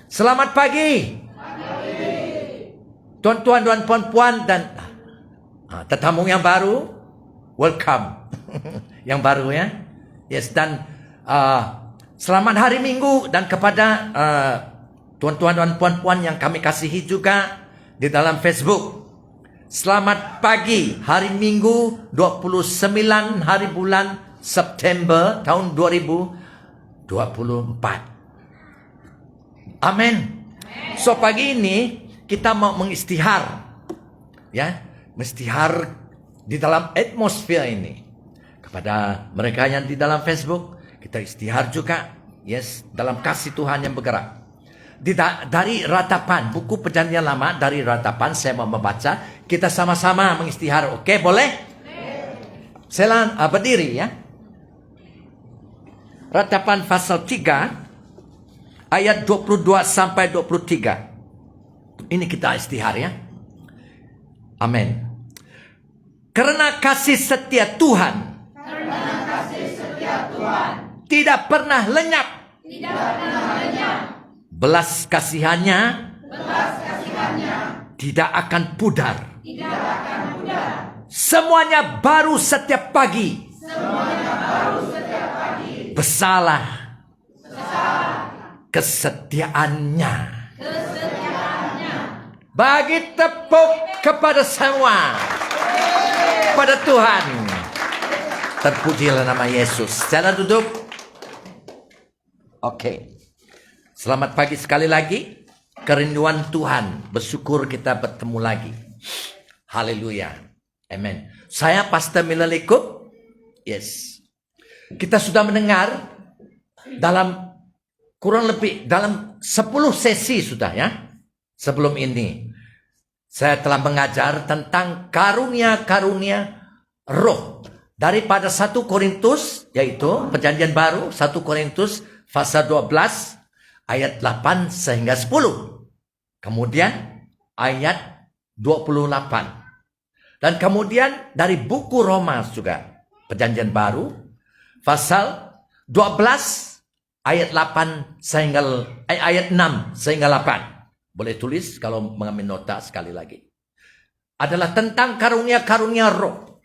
Selamat pagi. Tuan-tuan dan puan-puan dan tetamu yang baru, welcome. Yang baru ya. Yes, dan selamat hari Minggu dan kepada tuan-tuan dan puan-puan yang kami kasihi juga di dalam Facebook. Selamat pagi hari Minggu 29 hari bulan September tahun 2024. Amin. So pagi ini kita mau mengistihar, ya, mengistihar di dalam atmosfer ini. Kepada mereka yang di dalam Facebook, kita istihar juga, yes, dalam kasih Tuhan yang bergerak. Dari ratapan, buku Perjanjian Lama, dari ratapan saya mau membaca, kita sama-sama mengistihar, oke, boleh? Saya berdiri ya. Ratapan pasal 3, ayat 22 sampai 23. Ini kita istihar ya. Amin. Karena kasih setia Tuhan tidak pernah lenyap. Belas kasihannya tidak akan pudar. Semuanya baru setiap pagi. Bersalah kesetiaannya. Bagi tepuk kepada semua, pada Tuhan. Terpujilah nama Yesus. Jangan duduk. Oke. Selamat pagi sekali lagi. Kerinduan Tuhan. Bersyukur kita bertemu lagi. Haleluya. Amen. Saya Pastor Miller Likup. Yes. Kita sudah mendengar dalam kurang lebih dalam 10 sesi sudah ya. Sebelum ini saya telah mengajar tentang karunia-karunia roh daripada 1 Korintus, yaitu Perjanjian Baru 1 Korintus pasal 12 ayat 8 sehingga 10. Kemudian ayat 28. Dan kemudian dari buku Roma juga Perjanjian Baru pasal 12 ayat 8 sehingga ayat 6 sehingga 8. Boleh tulis kalau mengambil nota sekali lagi. Adalah tentang karunia-karunia roh.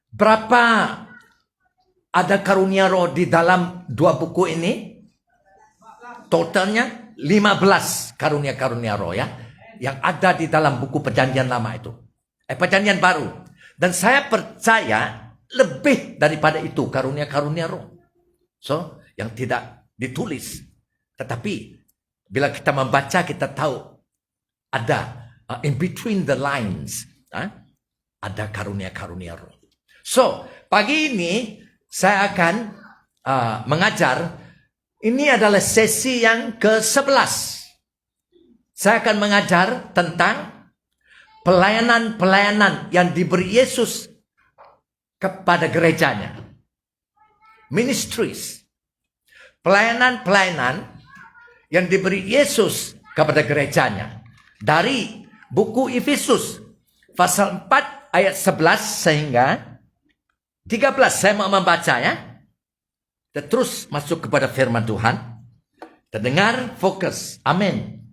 Berapa ada karunia roh di dalam 2 buku ini? Totalnya 15 karunia-karunia roh ya. Yang ada di dalam buku Perjanjian Lama itu. Perjanjian Baru. Dan saya percaya lebih daripada itu karunia-karunia roh. So, yang tidak ditulis. Tetapi bila kita membaca, kita tahu ada in between the lines, ada karunia-karunia roh. So, pagi ini saya akan mengajar. Ini adalah sesi yang ke-11. Saya akan mengajar tentang pelayanan-pelayanan yang diberi Yesus kepada gerejanya. Ministries. Pelayanan-pelayanan yang diberi Yesus kepada gerejanya. Dari buku Efesus pasal 4 ayat 11 sehingga 13. Saya mau membaca ya. Kita terus masuk kepada firman Tuhan. Kita dengar, fokus. Amin.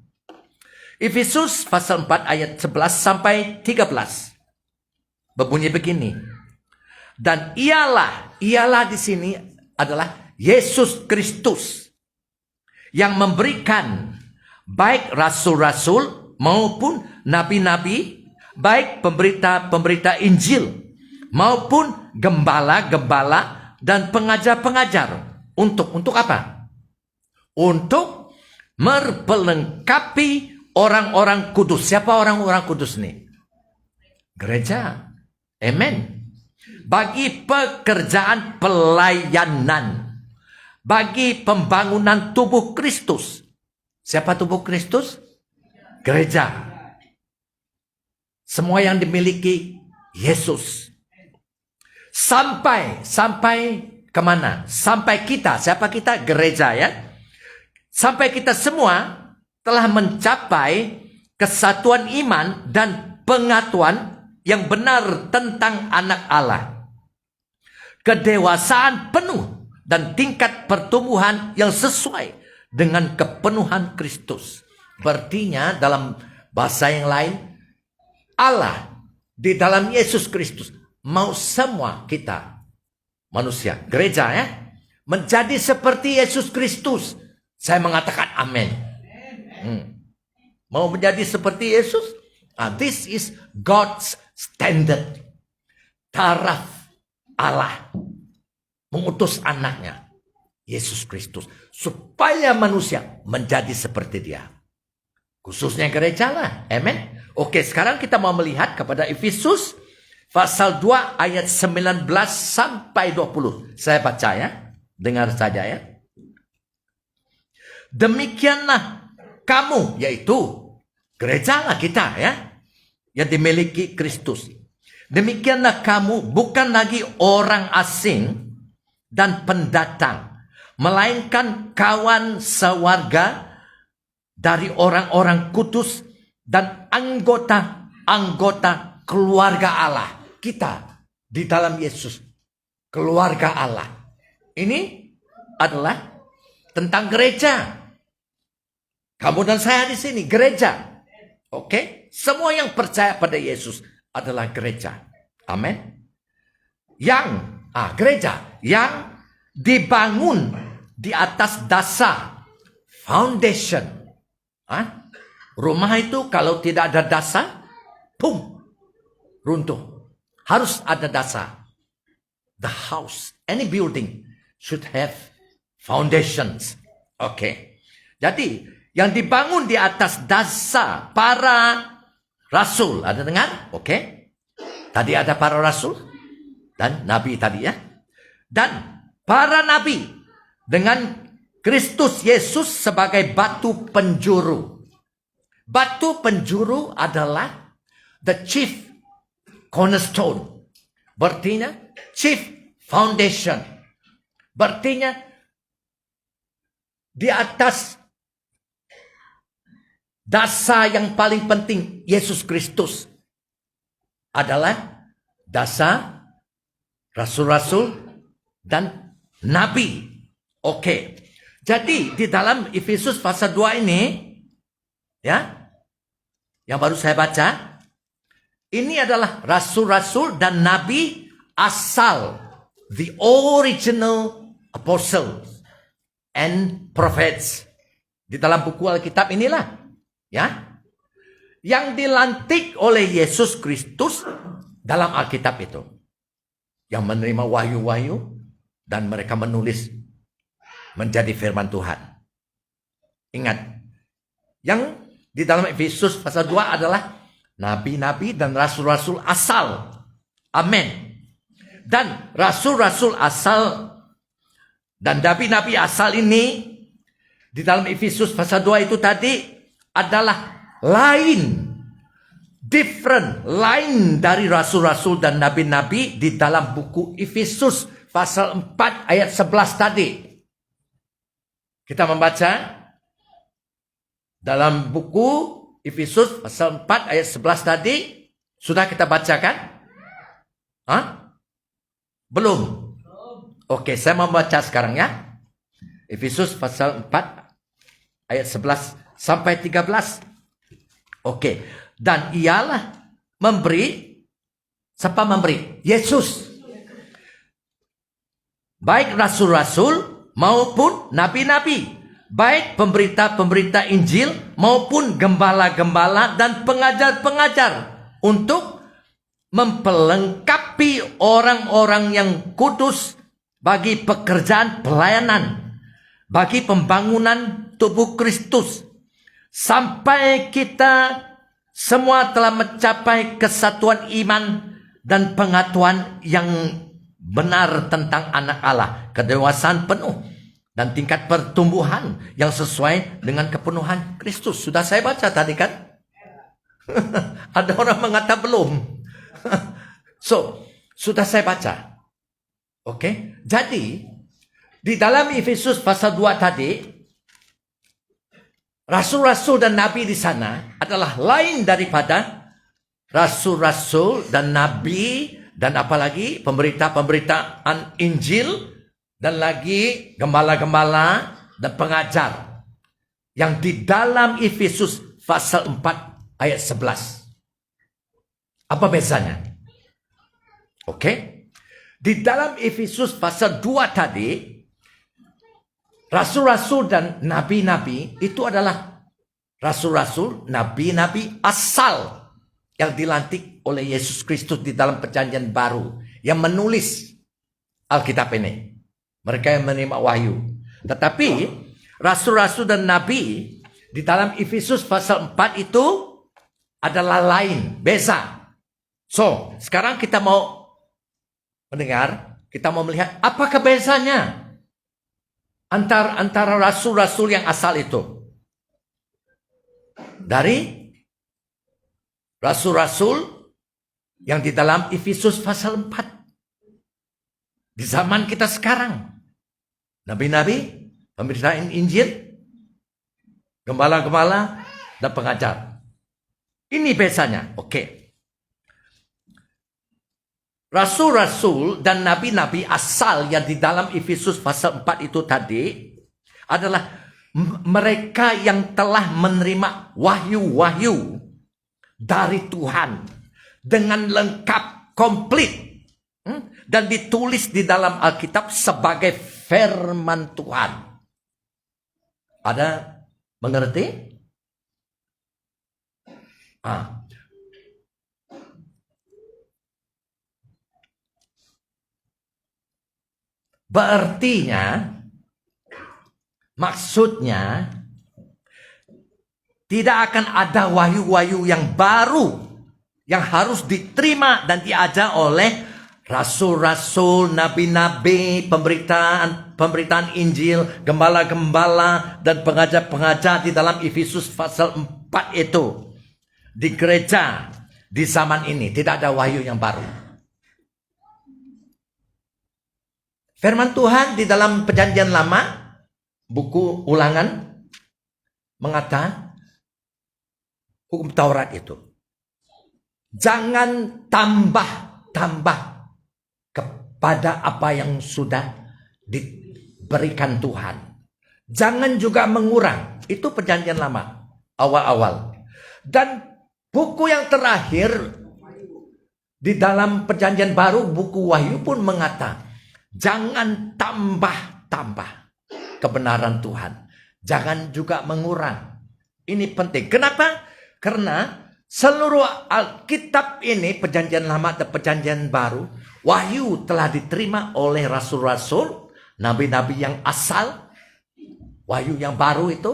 Efesus pasal 4 ayat 11 sampai 13. Berbunyi begini. Dan ialah di sini adalah Yesus Kristus yang memberikan baik rasul-rasul maupun nabi-nabi, baik pemberita-pemberita Injil maupun gembala-gembala dan pengajar-pengajar. Untuk apa? Untuk memperlengkapi orang-orang kudus. Siapa orang-orang kudus nih? Gereja. Amen. Bagi pekerjaan pelayanan. Bagi pembangunan tubuh Kristus. Siapa tubuh Kristus? Gereja. Semua yang dimiliki Yesus. Sampai kemana? Sampai kita. Siapa kita? Gereja ya. Sampai kita semua telah mencapai kesatuan iman dan pengetahuan yang benar tentang anak Allah. Kedewasaan penuh dan tingkat pertumbuhan yang sesuai dengan kepenuhan Kristus. Berartinya dalam bahasa yang lain, Allah di dalam Yesus Kristus mau semua kita manusia, gereja ya, menjadi seperti Yesus Kristus. Saya mengatakan amin. Mau menjadi seperti Yesus? This is God's standard. Taraf Allah mengutus anaknya, Yesus Kristus, supaya manusia menjadi seperti dia. Khususnya gereja lah. Amin. Oke, sekarang kita mau melihat kepada Efesus pasal 2 ayat 19 sampai 20. Saya baca ya. Dengar saja ya. Demikianlah kamu, yaitu gereja lah kita ya, yang dimiliki Kristus. Demikianlah kamu bukan lagi orang asing dan pendatang, melainkan kawan sewarga dari orang-orang kudus dan anggota-anggota keluarga Allah. Kita di dalam Yesus, keluarga Allah. Ini adalah tentang gereja. Kamu dan saya di sini gereja. Oke? Semua yang percaya pada Yesus adalah gereja. Amin. Gereja yang dibangun di atas dasar foundation. Rumah itu kalau tidak ada dasar, runtuh. Harus ada dasar. The house, any building should have foundations. Oke. Jadi, yang dibangun di atas dasar para rasul. Ada dengar? Oke. Tadi ada para rasul dan nabi tadi ya. Dan para nabi dengan Kristus Yesus sebagai batu penjuru. Batu penjuru adalah the chief cornerstone. Berartinya chief foundation. Berartinya di atas dasar yang paling penting Yesus Kristus adalah dasar rasul-rasul dan nabi. Oke. Jadi di dalam Efesus pasal 2 ini ya, yang baru saya baca, ini adalah rasul-rasul dan nabi asal, the original apostles and prophets. Di dalam buku Alkitab inilah ya, yang dilantik oleh Yesus Kristus dalam Alkitab itu, yang menerima wahyu-wahyu dan mereka menulis menjadi firman Tuhan. Ingat, yang di dalam Efesus pasal 2 adalah nabi-nabi dan rasul-rasul asal. Amin. Dan rasul-rasul asal dan nabi-nabi asal ini di dalam Efesus pasal 2 itu tadi adalah lain, different, lain dari rasul-rasul dan nabi-nabi di dalam buku Efesus pasal 4 ayat 11 tadi. Kita membaca dalam buku Efesus pasal 4 ayat 11 tadi. Sudah kita bacakan? Belum? Oke, saya membaca sekarang ya. Efesus pasal 4 ayat 11 sampai 13. Oke. Dan ialah memberi. Siapa memberi? Yesus. Baik rasul-rasul maupun nabi-nabi. Baik pemberita-pemberita Injil maupun gembala-gembala dan pengajar-pengajar. Untuk mempelengkapi orang-orang yang kudus bagi pekerjaan pelayanan. Bagi pembangunan tubuh Kristus. Sampai kita semua telah mencapai kesatuan iman dan pengetahuan yang benar tentang anak Allah. Kedewasaan penuh dan tingkat pertumbuhan yang sesuai dengan kepenuhan Kristus. Sudah saya baca tadi kan? Ada orang mengatakan belum. So, sudah saya baca. Oke. Jadi, di dalam Efesus pasal 2 tadi, rasul-rasul dan nabi di sana adalah lain daripada rasul-rasul dan nabi dan apalagi pemberita-pemberitaan Injil dan lagi gembala-gembala dan pengajar. yang di dalam Efesus pasal 4 ayat 11. Apa bezanya? Oke. Di dalam Efesus pasal 2 tadi, rasul-rasul dan nabi-nabi itu adalah rasul-rasul, nabi-nabi asal yang dilantik oleh Yesus Kristus di dalam perjanjian baru, yang menulis Alkitab ini. Mereka yang menerima wahyu. Tetapi rasul-rasul dan nabi di dalam Efesus pasal 4 itu adalah lain, beza. So, sekarang kita mau mendengar, kita mau melihat apakah bezanya antara rasul-rasul yang asal itu. Dari rasul-rasul yang di dalam Efesus pasal 4. Di zaman kita sekarang. Nabi-nabi, pemberitaan Injil, gembala-gembala, dan pengajar. Ini bezanya. Oke. Rasul-rasul dan nabi-nabi asal yang di dalam Efesus pasal 4 itu tadi adalah mereka yang telah menerima wahyu-wahyu dari Tuhan dengan lengkap, komplit, dan ditulis di dalam Alkitab sebagai firman Tuhan. Ada mengerti? Berartinya, maksudnya, tidak akan ada wahyu-wahyu yang baru yang harus diterima dan diajar oleh rasul-rasul, nabi-nabi, pemberitaan Injil, gembala-gembala, dan pengajar-pengajar di dalam Efesus pasal 4 itu. Di gereja, di zaman ini, tidak ada wahyu yang baru. Firman Tuhan di dalam perjanjian lama, buku ulangan, mengatakan, hukum Taurat itu, jangan tambah kepada apa yang sudah diberikan Tuhan. Jangan juga mengurang. Itu perjanjian lama, awal-awal. Dan buku yang terakhir di dalam perjanjian baru, buku Wahyu pun mengatakan, jangan tambah kebenaran Tuhan. Jangan juga mengurang. Ini penting. Kenapa? Karena seluruh Alkitab ini, perjanjian lama dan perjanjian baru, wahyu telah diterima oleh rasul-rasul, nabi-nabi yang asal. Wahyu yang baru itu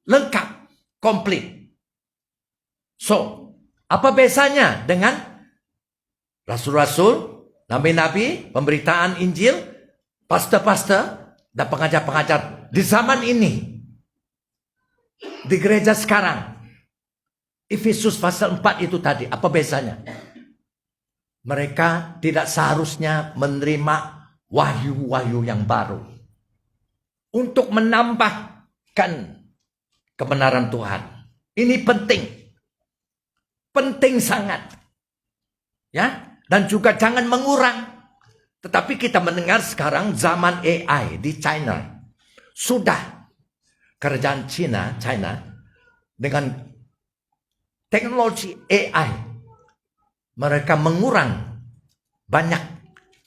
lengkap, komplit. So, apa bezanya dengan rasul-rasul, nabi-nabi, pemberitaan Injil, pastor-pastor, dan pengajar-pengajar di zaman ini? Di gereja sekarang. Efesus pasal 4 itu tadi, apa bezanya? Mereka tidak seharusnya menerima wahyu-wahyu yang baru untuk menambahkan kebenaran Tuhan. Ini penting. Penting sangat. Ya, dan juga jangan mengurang. Tetapi kita mendengar sekarang zaman AI di China. Sudah kerajaan China dengan teknologi AI, mereka mengurang banyak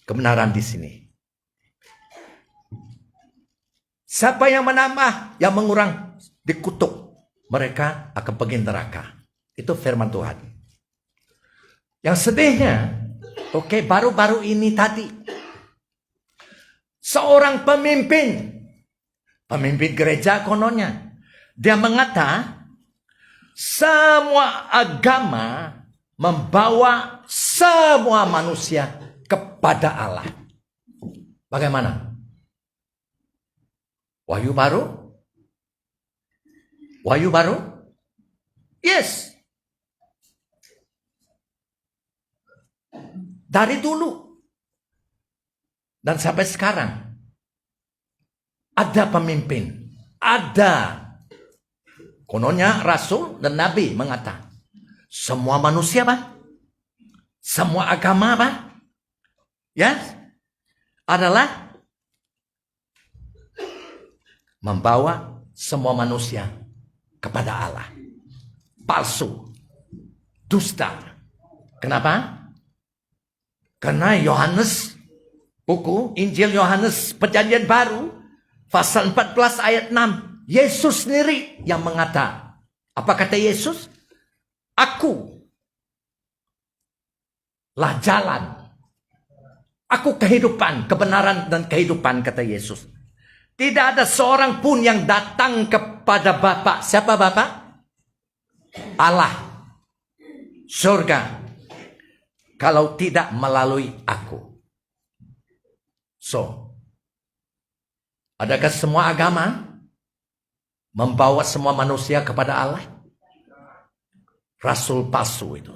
kebenaran di sini. Siapa yang menambah, yang mengurang, dikutuk. Mereka akan pergi neraka. Itu firman Tuhan. Yang sedihnya, baru-baru ini tadi, seorang pemimpin gereja kononnya, dia mengatakan, semua agama membawa semua manusia kepada Allah. Bagaimana? Wahyu baru? Wahyu baru? Yes. Dari dulu. Dan sampai sekarang. Ada pemimpin. Ada. Kononnya rasul dan nabi mengatakan, semua manusia, Pak, semua agama, Pak, ya, adalah membawa semua manusia kepada Allah. Palsu, dusta. Kenapa? Karena Yohanes, buku Injil Yohanes Perjanjian Baru, pasal 14 ayat 6, Yesus sendiri yang mengata. Apa kata Yesus? Aku lah jalan. Aku kehidupan, kebenaran dan kehidupan, kata Yesus. Tidak ada seorang pun yang datang kepada Bapa. Siapa Bapa? Allah. Surga. Kalau tidak melalui aku. So, adakah semua agama membawa semua manusia kepada Allah? Rasul palsu itu.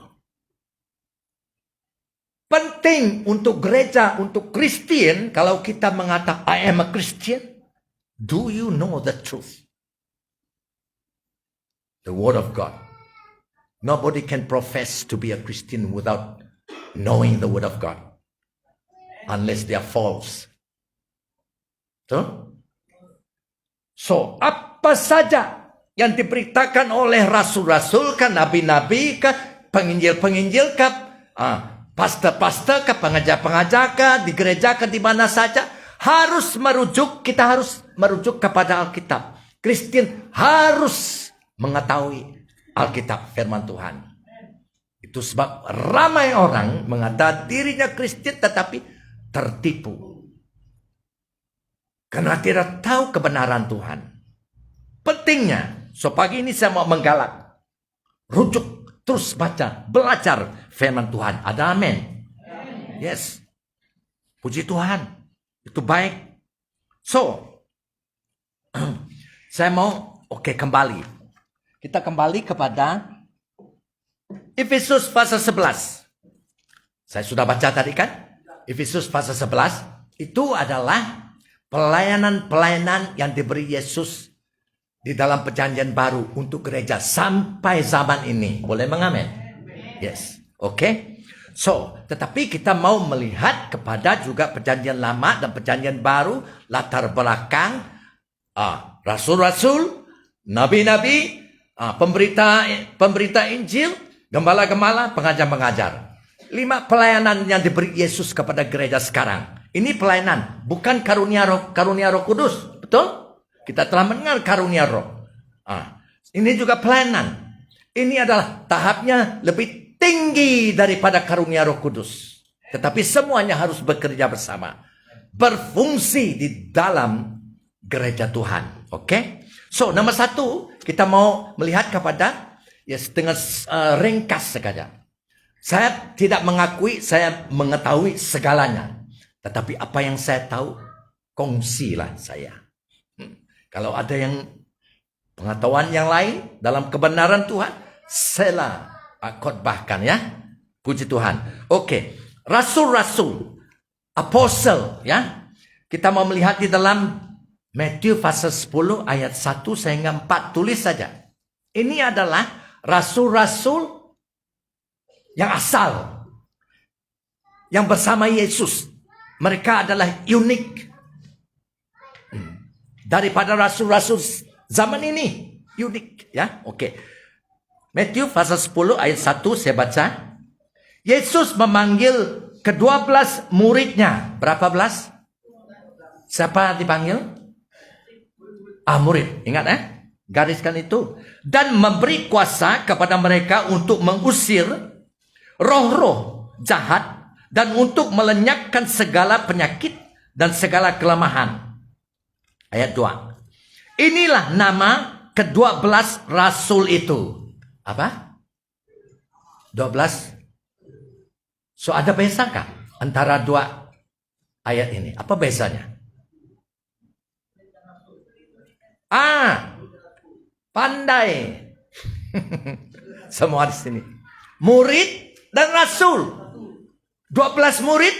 Penting untuk gereja, untuk Kristen, kalau kita mengatakan I am a Christian, do you know the truth? The Word of God. Nobody can profess to be a Christian without knowing the Word of God. Unless they are false. So, apa saja yang diberitakan oleh rasul-rasul, kan, nabi-nabi, kah, penginjil-penginjil, kah, pastor-pastor, kah, pengajar-pengajar, kah, di gereja, kah, di mana saja, kita harus merujuk kepada Alkitab. Kristen harus mengetahui Alkitab, firman Tuhan. Itu sebab ramai orang mengatakan dirinya Kristen tetapi tertipu. Karena tidak tahu kebenaran Tuhan. Pentingnya, so pagi ini saya mau menggalak. Rujuk, terus baca, belajar firman Tuhan. Ada amin? Yes. Puji Tuhan. Itu baik. So, saya mau, kembali. Kita kembali kepada Efesus pasal 11. Saya sudah baca tadi kan? Efesus pasal 11. Itu adalah pelayanan-pelayanan yang diberi Yesus di dalam perjanjian baru untuk gereja sampai zaman ini. Boleh mengamen? Yes. Oke. So, tetapi kita mau melihat kepada juga perjanjian lama dan perjanjian baru, latar belakang rasul-rasul, nabi-nabi, pemberita Injil, gembala-gembala, pengajar-pengajar. 5 pelayanan yang diberi Yesus kepada gereja sekarang. Ini pelayanan, bukan karunia Roh Kudus. Betul? Kita telah mendengar karunia Roh. Ini juga pelayanan. Ini adalah tahapnya lebih tinggi daripada karunia Roh Kudus. Tetapi semuanya harus bekerja bersama. Berfungsi di dalam gereja Tuhan. Oke? So, nomor 1, kita mau melihat kepada, dengan ringkas saja. Saya tidak mengakui, saya mengetahui segalanya. Tetapi apa yang saya tahu, kongsilah saya. Kalau ada yang pengetahuan yang lain dalam kebenaran Tuhan, saya khotbahkan ya. Puji Tuhan. Oke. Rasul-rasul, apostle ya. Kita mau melihat di dalam Matius pasal 10 ayat 1 sehingga 4, tulis saja. Ini adalah rasul-rasul yang asal, yang bersama Yesus. Mereka adalah unik daripada rasul-rasul zaman ini. Unik ya. Oke. Matius pasal 10 ayat 1 saya baca. Yesus memanggil ke-12 muridnya. Berapa belas? Siapa dipanggil? Murid. Ingat gariskan itu. Dan memberi kuasa kepada mereka untuk mengusir roh-roh jahat dan untuk melenyapkan segala penyakit dan segala kelemahan. Ayat 2. Inilah nama ke-12 rasul itu. Apa? 12. So ada bezakah antara 2 ayat ini? Apa bezanya? Pandai. Semua di sini. Murid dan rasul. 12 murid.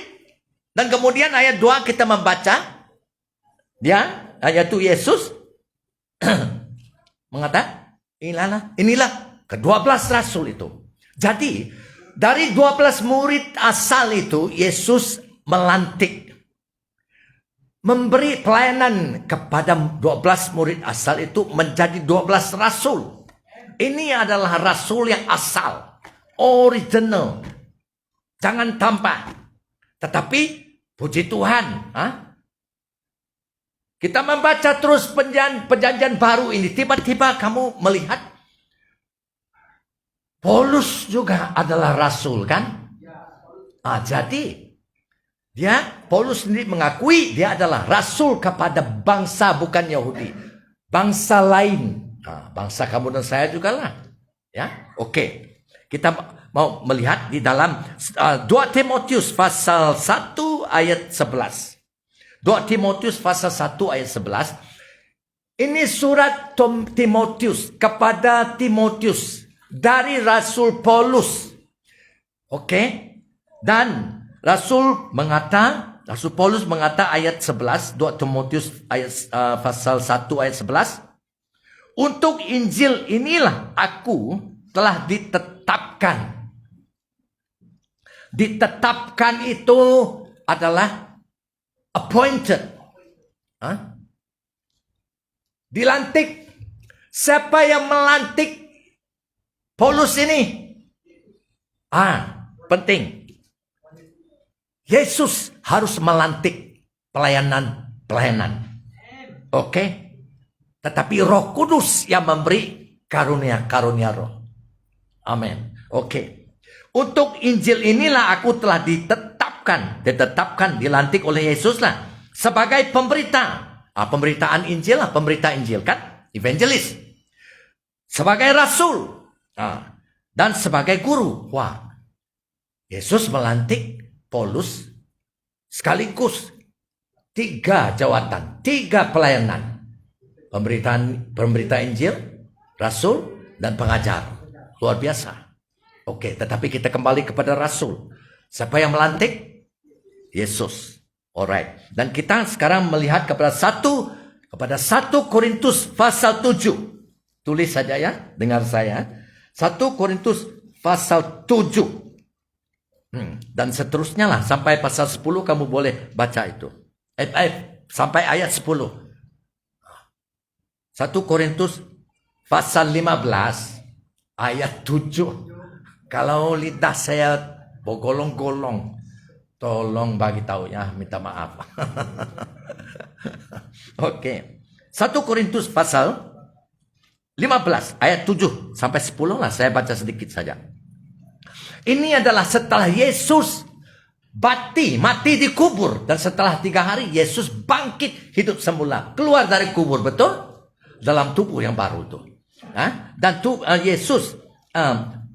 Dan kemudian ayat 2 kita membaca. Ayat itu Yesus mengatakan, inilah ke-12 rasul itu. Jadi, dari 12 murid asal itu, Yesus melantik memberi pelayanan kepada 12 murid asal itu menjadi 12 rasul. Ini adalah rasul yang asal, original, jangan tambah. Tetapi puji Tuhan, kita membaca terus perjanjian baru ini, tiba-tiba kamu melihat Paulus juga adalah rasul, kan? Jadi Paulus sendiri mengakui dia adalah rasul kepada bangsa bukan Yahudi, bangsa lain. Bangsa kamu dan saya juga lah. Ya, oke. Kita mau melihat di dalam 2 Timotius pasal 1 ayat 11. 2 Timotius pasal 1 ayat 11. Ini surat Timotius kepada Timotius dari Rasul Paulus. Oke. Dan Rasul Paulus mengata ayat 11, 2 Timotius pasal 1 ayat 11. Untuk Injil inilah aku telah ditetapkan. Ditetapkan itu adalah appointed. Dilantik. Siapa yang melantik Paulus ini? Penting. Yesus harus melantik pelayanan. Oke. Tetapi Roh Kudus yang memberi karunia Roh. Amin. Oke. Untuk Injil inilah aku telah ditetapkan, dilantik oleh Yesus lah sebagai pemberita. Pemberitaan Injil lah, pemberita Injil kan, evangelis. Sebagai rasul, dan sebagai guru. Yesus melantik Paulus sekaligus 3 jawatan, 3 pelayanan. Pemberita Injil, rasul, dan pengajar. Luar biasa. Oke, tetapi kita kembali kepada rasul. Siapa yang melantik? Yesus. Alright. Dan kita sekarang melihat kepada 1 Korintus pasal 7. Tulis saja ya, dengar saya. 1 Korintus pasal 7. Dan seterusnya lah, sampai pasal 10 kamu boleh baca itu. Sampai ayat 10. 1 Korintus pasal 15 ayat 7. Kalau lidah saya bergolong-golong, tolong bagi tahu ya, minta maaf. Oke. 1 Korintus pasal 15 ayat 7 sampai 10 lah, saya baca sedikit saja. Ini adalah setelah Yesus mati dikubur, dan setelah 3 hari Yesus bangkit hidup semula, keluar dari kubur, betul? Dalam tubuh yang baru itu. Dan Yesus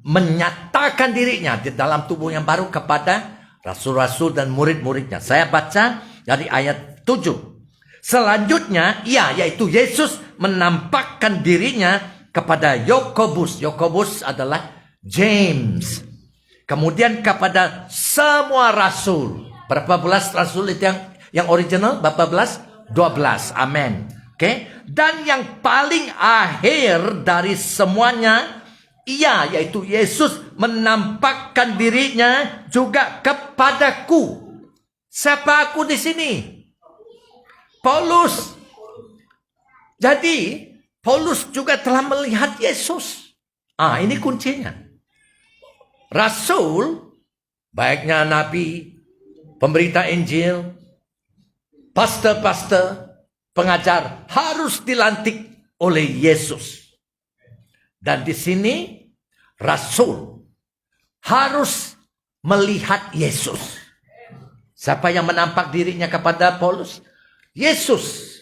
menyatakan dirinya di dalam tubuh yang baru kepada rasul-rasul dan murid-muridnya. Saya baca dari ayat 7. Selanjutnya, yaitu Yesus menampakkan dirinya kepada Yakobus. Yakobus adalah James. Kemudian kepada semua rasul. Berapa belas rasul itu yang original? Berapa belas? 12. Amin. Oke. Dan yang paling akhir dari semuanya, yaitu Yesus menampakkan dirinya juga kepadaku. Siapa aku di sini? Paulus. Jadi Paulus juga telah melihat Yesus. Ini kuncinya. Rasul, baiknya nabi, pemberita Injil, pastor, pengajar, harus dilantik oleh Yesus. Dan di sini rasul harus melihat Yesus. Siapa yang menampak dirinya kepada Paulus? Yesus.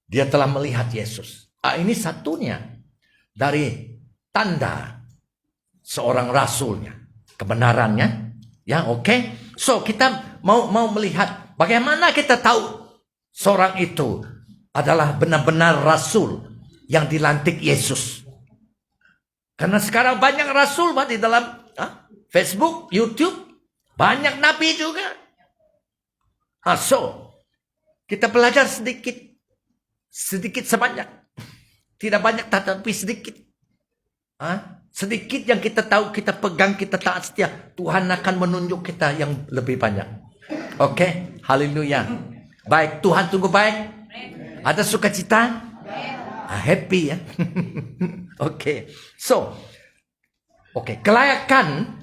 Dia telah melihat Yesus. Ini satunya dari tanda seorang rasulnya, kebenarannya. Ya, oke. So kita mau melihat bagaimana kita tahu seorang itu adalah benar-benar rasul yang dilantik Yesus. Karena sekarang banyak rasul di dalam Facebook, YouTube, banyak nabi juga. So kita belajar sedikit sebanyak, tidak banyak tetapi sedikit. Sedikit yang kita tahu, kita pegang, kita taat setia, Tuhan akan menunjuk kita yang lebih banyak. Oke, haleluya. Baik, Tuhan tunggu baik. Ada sukacita? Happy ya. Oke. So, kelayakan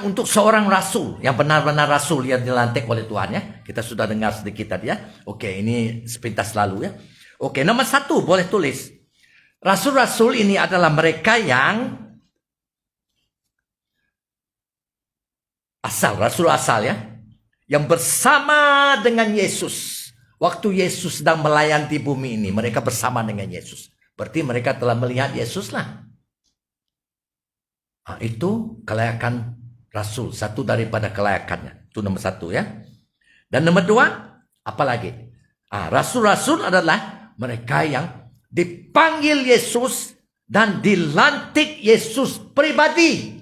untuk seorang rasul yang benar-benar rasul yang dilantik oleh Tuhan ya. Kita sudah dengar sedikit tadi ya. Oke, ini sepintas lalu ya. Oke, nomor 1 boleh tulis. Rasul-rasul ini adalah mereka yang rasul asal ya. Yang bersama dengan Yesus. Waktu Yesus sedang melayani di bumi ini, mereka bersama dengan Yesus. Berarti mereka telah melihat Yesus lah. Nah, itu kelayakan rasul. Satu daripada kelayakannya. Itu nomor 1 ya. Dan nomor 2, apa lagi? Rasul-rasul adalah mereka yang dipanggil Yesus dan dilantik Yesus pribadi.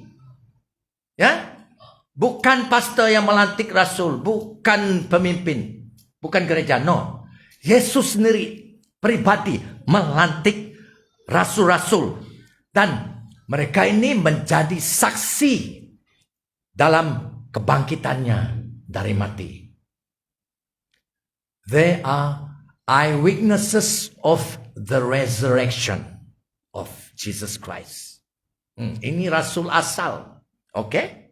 Ya, bukan pastor yang melantik rasul, bukan pemimpin. Bukan gereja, no. Yesus sendiri pribadi melantik rasul-rasul. Dan mereka ini menjadi saksi dalam kebangkitannya dari mati. They are eyewitnesses of the resurrection of Jesus Christ. Ini rasul asal. Oke?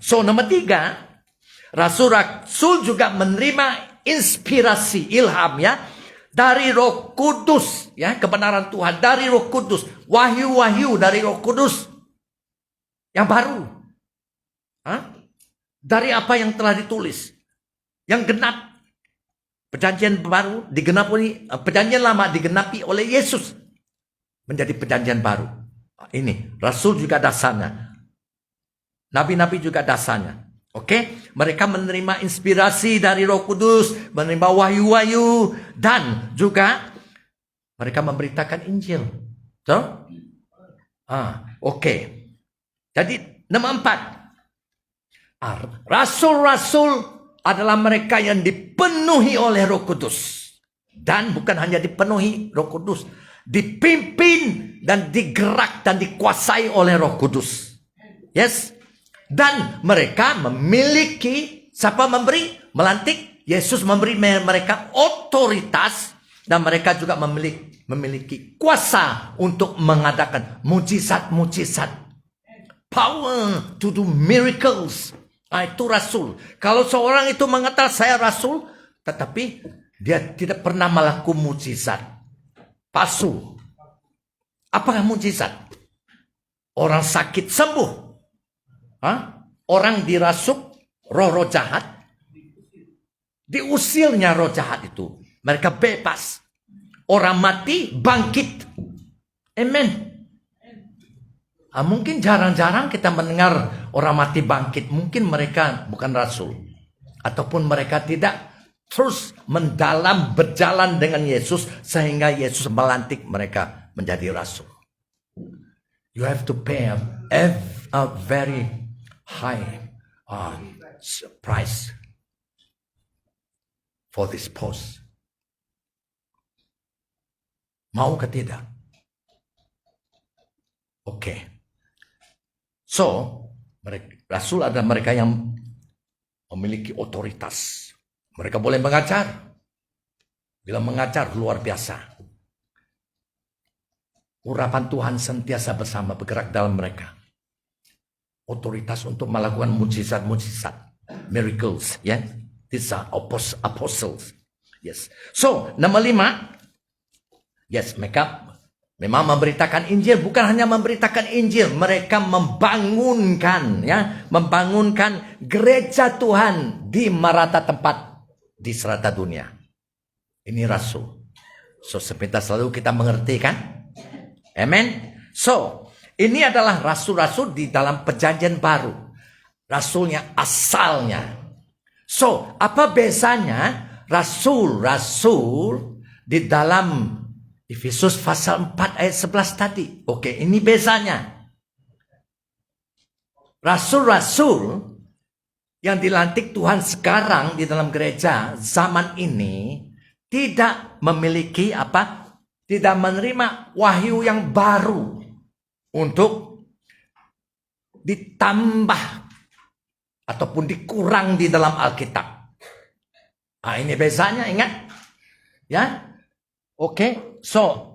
So nomor 3, rasul-rasul juga menerima inspirasi, ilham ya, dari Roh Kudus ya, kebenaran Tuhan dari Roh Kudus, wahyu-wahyu dari Roh Kudus yang baru. Dari apa yang telah ditulis, yang genap. Perjanjian baru digenapi, perjanjian lama digenapi oleh Yesus menjadi perjanjian baru. Ini rasul juga dasarnya. Nabi-nabi juga dasarnya. Oke, mereka menerima inspirasi dari Roh Kudus, menerima wahyu-wahyu, dan juga mereka memberitakan Injil. So? Oke. Jadi nomor 4, rasul-rasul adalah mereka yang dipenuhi oleh Roh Kudus, dan bukan hanya dipenuhi Roh Kudus, dipimpin dan digerak dan dikuasai oleh Roh Kudus. Yes. Dan mereka memiliki, siapa memberi? Melantik. Yesus memberi mereka otoritas. Dan mereka juga memiliki kuasa untuk mengadakan mujizat-mujizat. Power to do miracles. Itu rasul. Kalau seorang itu mengatakan saya rasul, tetapi dia tidak pernah melakukan mujizat. Palsu. Apakah mujizat? Orang sakit sembuh. Orang dirasuk roh-roh jahat, diusirnya roh jahat itu, mereka bebas. Orang mati bangkit. Amen. Mungkin jarang-jarang kita mendengar orang mati bangkit. Mungkin mereka bukan rasul, ataupun mereka tidak terus mendalam berjalan dengan Yesus sehingga Yesus melantik mereka menjadi rasul. You have to pay a very high price for this post. Mau ke tidak? Oke. So, rasul adalah mereka yang memiliki otoritas. Mereka boleh mengajar. Bila mengajar luar biasa. Urapan Tuhan sentiasa bersama bergerak dalam mereka. Otoritas untuk melakukan mujizat-mujizat, miracles, ya. These are apostles. Yes. So, nomor 5, yes, mereka memang memberitakan Injil, bukan hanya memberitakan Injil, mereka membangunkan gereja Tuhan di merata tempat di serata dunia. Ini rasul. So, sepintas selalu kita mengerti kan? Amen. So, ini adalah rasul-rasul di dalam perjanjian baru. Rasulnya asalnya. So, apa bezanya rasul-rasul di dalam Efesus pasal 4 ayat 11 tadi? Oke, ini bezanya. Rasul-rasul yang dilantik Tuhan sekarang di dalam gereja zaman ini tidak memiliki tidak menerima wahyu yang baru untuk ditambah ataupun dikurang di dalam Alkitab. Ini bezanya, ingat? Ya. Oke. So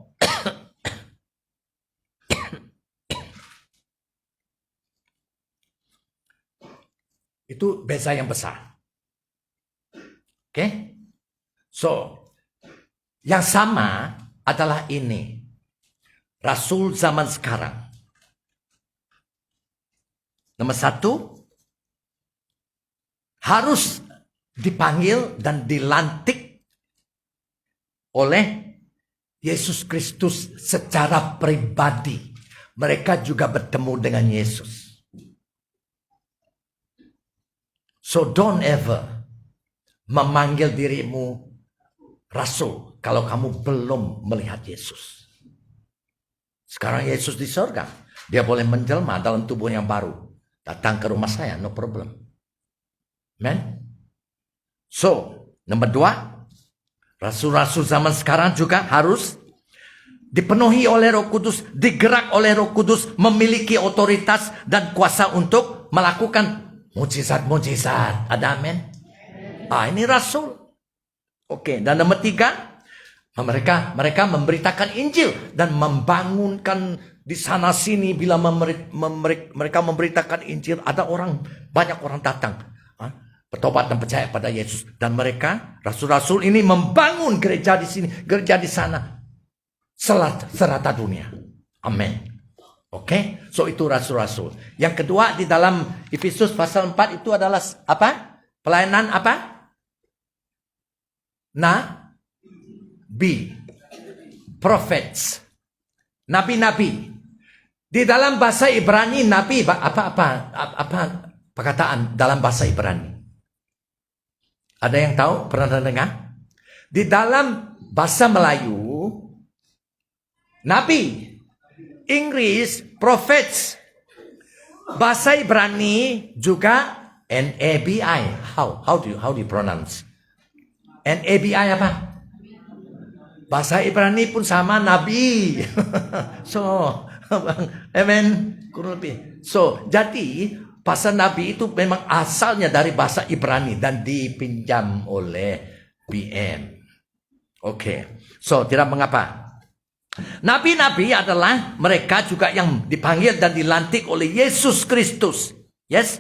itu beza yang besar. Oke. So yang sama adalah ini. Rasul zaman sekarang. Nomor satu, harus dipanggil dan dilantik oleh Yesus Kristus secara pribadi. Mereka juga bertemu dengan Yesus. So don't ever memanggil dirimu rasul kalau kamu belum melihat Yesus. Sekarang Yesus di surga. Dia boleh menjelma dalam tubuh yang baru. Datang ke rumah saya, no problem. Amen. So, nomor dua, rasul-rasul zaman sekarang juga harus dipenuhi oleh Roh Kudus, digerak oleh Roh Kudus, memiliki otoritas dan kuasa untuk melakukan mujizat-mujizat. Ada amin? Ini rasul. Oke, dan nomor tiga, mereka memberitakan Injil dan membangunkan di sana sini. Bila mereka memberitakan Injil, ada banyak orang datang bertobat dan percaya pada Yesus. Dan mereka, rasul-rasul ini membangun gereja di sini, gereja di sana, serata dunia. Amin. Oke, so itu rasul-rasul. Yang kedua di dalam Efesus pasal 4 itu adalah apa? Pelayanan apa? Prophets. Nabi-nabi. Di dalam bahasa Ibrani nabi apa perkataan dalam bahasa Ibrani? Ada yang tahu? Pernah dengar? Di dalam bahasa Melayu nabi, Inggris prophets, bahasa Ibrani juga NABI. How do you pronounce? NABI apa? Bahasa Ibrani pun sama nabi. So, amen. Kurang lebih. So, jadi bahasa nabi itu memang asalnya dari bahasa Ibrani dan dipinjam oleh BM. Oke. So, tidak mengapa. Nabi-nabi adalah mereka juga yang dipanggil dan dilantik oleh Yesus Kristus. Yes.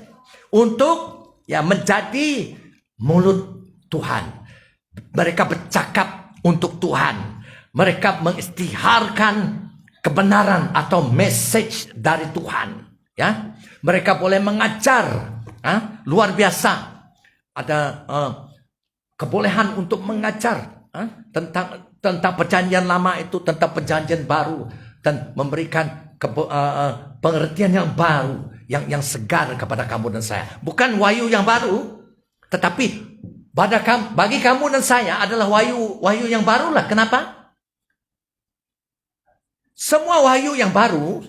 Untuk menjadi mulut Tuhan. Mereka bercakap untuk Tuhan. Mereka mengisytiharkan kebenaran atau message dari Tuhan. Ya, mereka boleh mengajar. Luar biasa. Ada kebolehan untuk mengajar tentang perjanjian lama itu, tentang perjanjian baru, dan memberikan pengertian yang baru, yang segar kepada kamu dan saya. Bukan wahyu yang baru, tetapi bagi kamu dan saya adalah wahyu yang barulah. Kenapa? Semua wahyu yang baru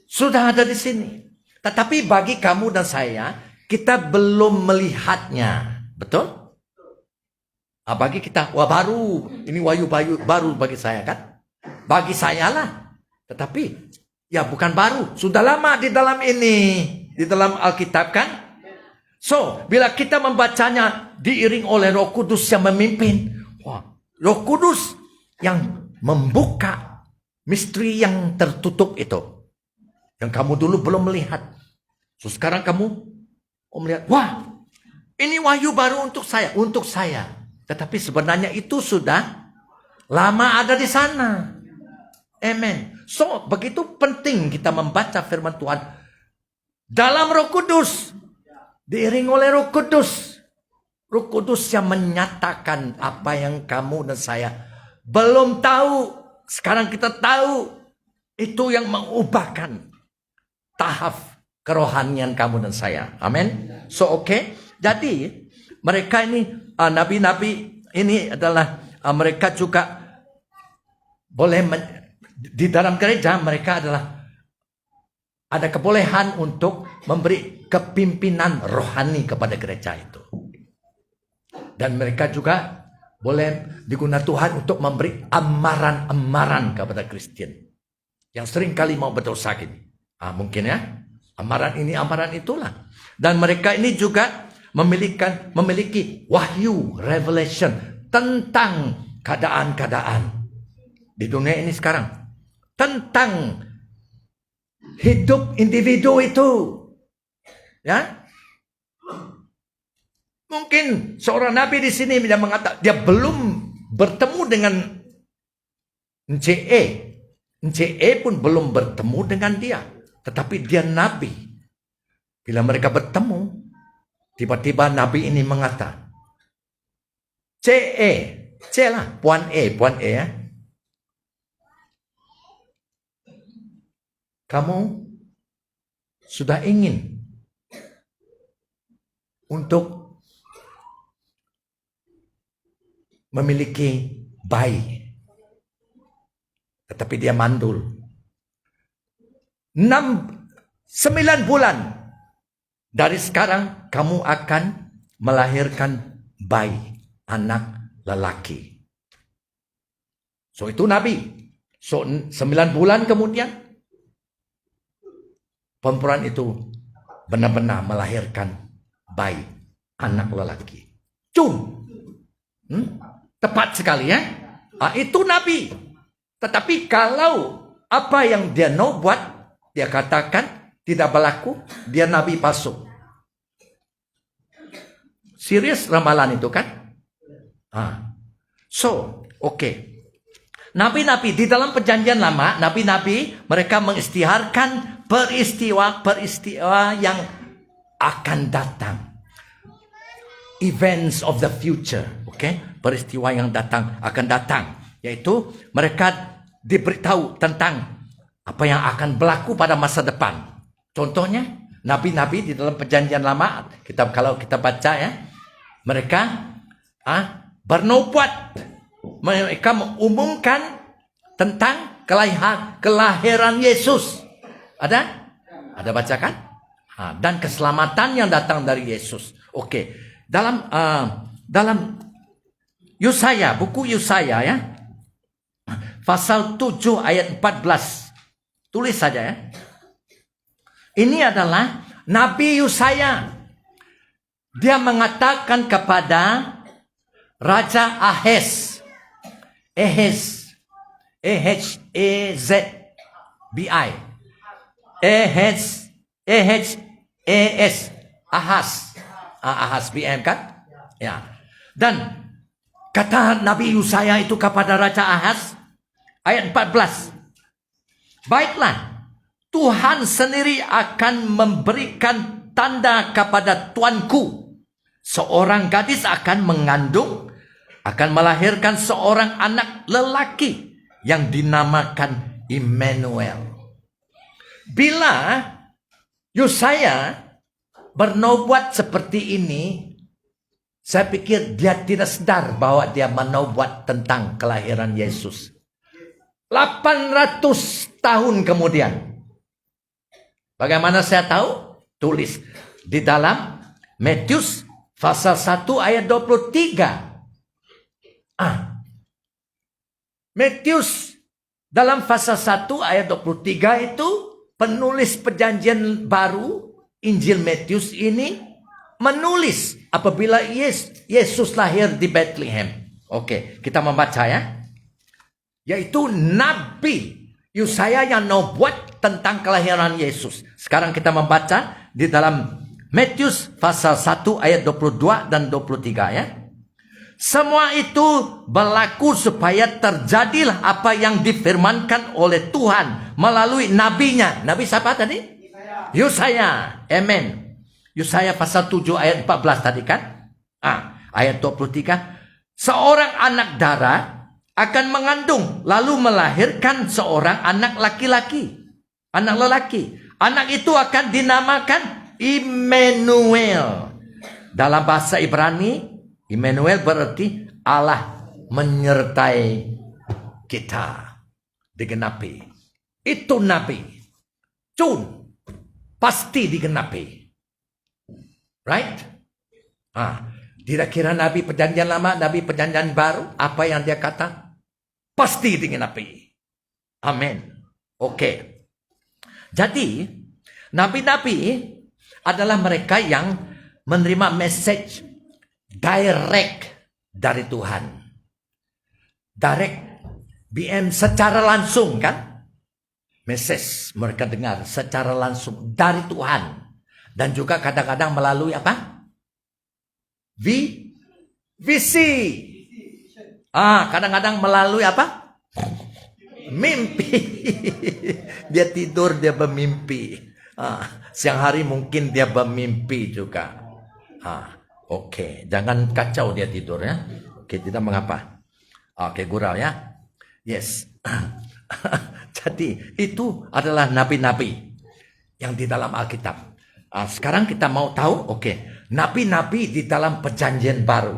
sudah ada di sini. Tetapi bagi kamu dan saya, kita belum melihatnya. Betul? Bagi kita, baru. Ini wahyu baru bagi saya kan? Bagi saya lah. Tetapi, bukan baru. Sudah lama di dalam ini. Di dalam Alkitab kan? So, bila kita membacanya diiring oleh Roh Kudus yang memimpin. Roh Kudus yang membuka misteri yang tertutup itu. Yang kamu dulu belum melihat. So, sekarang kamu melihat. Ini wahyu baru untuk saya. Untuk saya. Tetapi sebenarnya itu sudah lama ada di sana. Amen. So, begitu penting kita membaca firman Tuhan dalam Roh Kudus. Diiring oleh Roh Kudus. Roh Kudus yang menyatakan apa yang kamu dan saya belum tahu. Sekarang kita tahu. Itu yang mengubahkan tahap kerohanian kamu dan saya. Amin. So, oke. Jadi, mereka ini, nabi-nabi ini adalah, mereka juga boleh, di dalam gereja mereka adalah ada kebolehan untuk memberi kepimpinan rohani kepada gereja itu. Dan mereka juga boleh digunakan Tuhan untuk memberi amaran-amaran kepada Kristen. Yang sering kali mau berdosa gini. Mungkin ya. Amaran ini, amaran itulah. Dan mereka ini juga memiliki wahyu, revelation tentang keadaan-keadaan di dunia ini sekarang. Tentang hidup individu itu. Ya. Mungkin seorang nabi di sini yang mengatakan dia belum bertemu dengan NCE. NCE pun belum bertemu dengan dia. Tetapi dia nabi. Bila mereka bertemu, tiba-tiba nabi ini mengatakan, CE, C lah, Puan E ya. Kamu sudah ingin untuk memiliki bayi. Tetapi dia mandul. 9 bulan dari sekarang kamu akan melahirkan bayi, anak lelaki. So itu nabi. So 9 bulan kemudian perempuan itu benar-benar melahirkan bayi, anak lelaki. Tepat sekali ya. Itu nabi. Tetapi kalau apa yang dia buat, dia katakan tidak berlaku, dia nabi palsu. Serius ramalan itu kan? Okay. Nabi-nabi di dalam perjanjian lama, nabi-nabi mereka mengisytiharkan peristiwa yang akan datang. Events of the future, okay? Peristiwa yang akan datang, yaitu mereka diberitahu tentang apa yang akan berlaku pada masa depan. Contohnya, nabi-nabi di dalam perjanjian lama, kalau kita baca ya, mereka bernubuat, mereka mengumumkan tentang kelahiran Yesus. Ada bacakan? Dan keselamatan yang datang dari Yesus. Oke. Dalam Yesaya, buku Yesaya ya. Pasal 7 ayat 14. Tulis saja ya. Ini adalah Nabi Yesaya. Dia mengatakan kepada Raja Ahaz. E-H-E-Z-B-I. Ahaz BM kan? Ya. Dan kata Nabi Yesaya itu kepada Raja Ahaz ayat 14. Baiklah, Tuhan sendiri akan memberikan tanda kepada tuanku. Seorang gadis akan mengandung, akan melahirkan seorang anak lelaki yang dinamakan Immanuel. Bila Yesaya bernubuat seperti ini, saya pikir dia tidak sadar bahwa dia menubuat tentang kelahiran Yesus. 800 tahun kemudian. Bagaimana saya tahu? Tulis di dalam Matius pasal 1 ayat 23. Matius dalam pasal 1 ayat 23 itu penulis perjanjian baru Injil Matius ini menulis apabila Yesus lahir di Bethlehem. Oke, kita membaca ya. Yaitu Nabi Yesaya yang nubuat tentang kelahiran Yesus. Sekarang kita membaca di dalam Matius pasal 1 ayat 22 dan 23 ya. Semua itu berlaku supaya terjadilah apa yang difirmankan oleh Tuhan melalui nabinya. Nabi siapa tadi? Yesaya. Amen. Yesaya pasal 7 ayat 14 tadi kan? Ayat 23. Seorang anak darah akan mengandung lalu melahirkan seorang anak laki-laki. Anak lelaki. Anak itu akan dinamakan Immanuel. Dalam bahasa Ibrani, Immanuel berarti Allah menyertai kita. Digenapi. Itu Nabi. Pasti digenapi. Right? Kira-kira Nabi perjanjian lama, Nabi perjanjian baru, apa yang dia kata? Pasti digenapi. Amin. Oke. Jadi, nabi-nabi adalah mereka yang menerima message direct dari Tuhan. Direct, BM secara langsung kan? Message mereka dengar secara langsung dari Tuhan. Dan juga kadang-kadang melalui apa? Visi. Kadang-kadang melalui apa? Mimpi. Dia tidur, dia bermimpi. Siang hari mungkin dia bermimpi juga. Oke, jangan kacau dia tidur ya. Oke, tidak mengapa. Oke, gurau ya. Yes. Jadi itu adalah nabi-nabi yang di dalam Alkitab. Sekarang kita mau tahu, nabi-nabi di dalam perjanjian baru.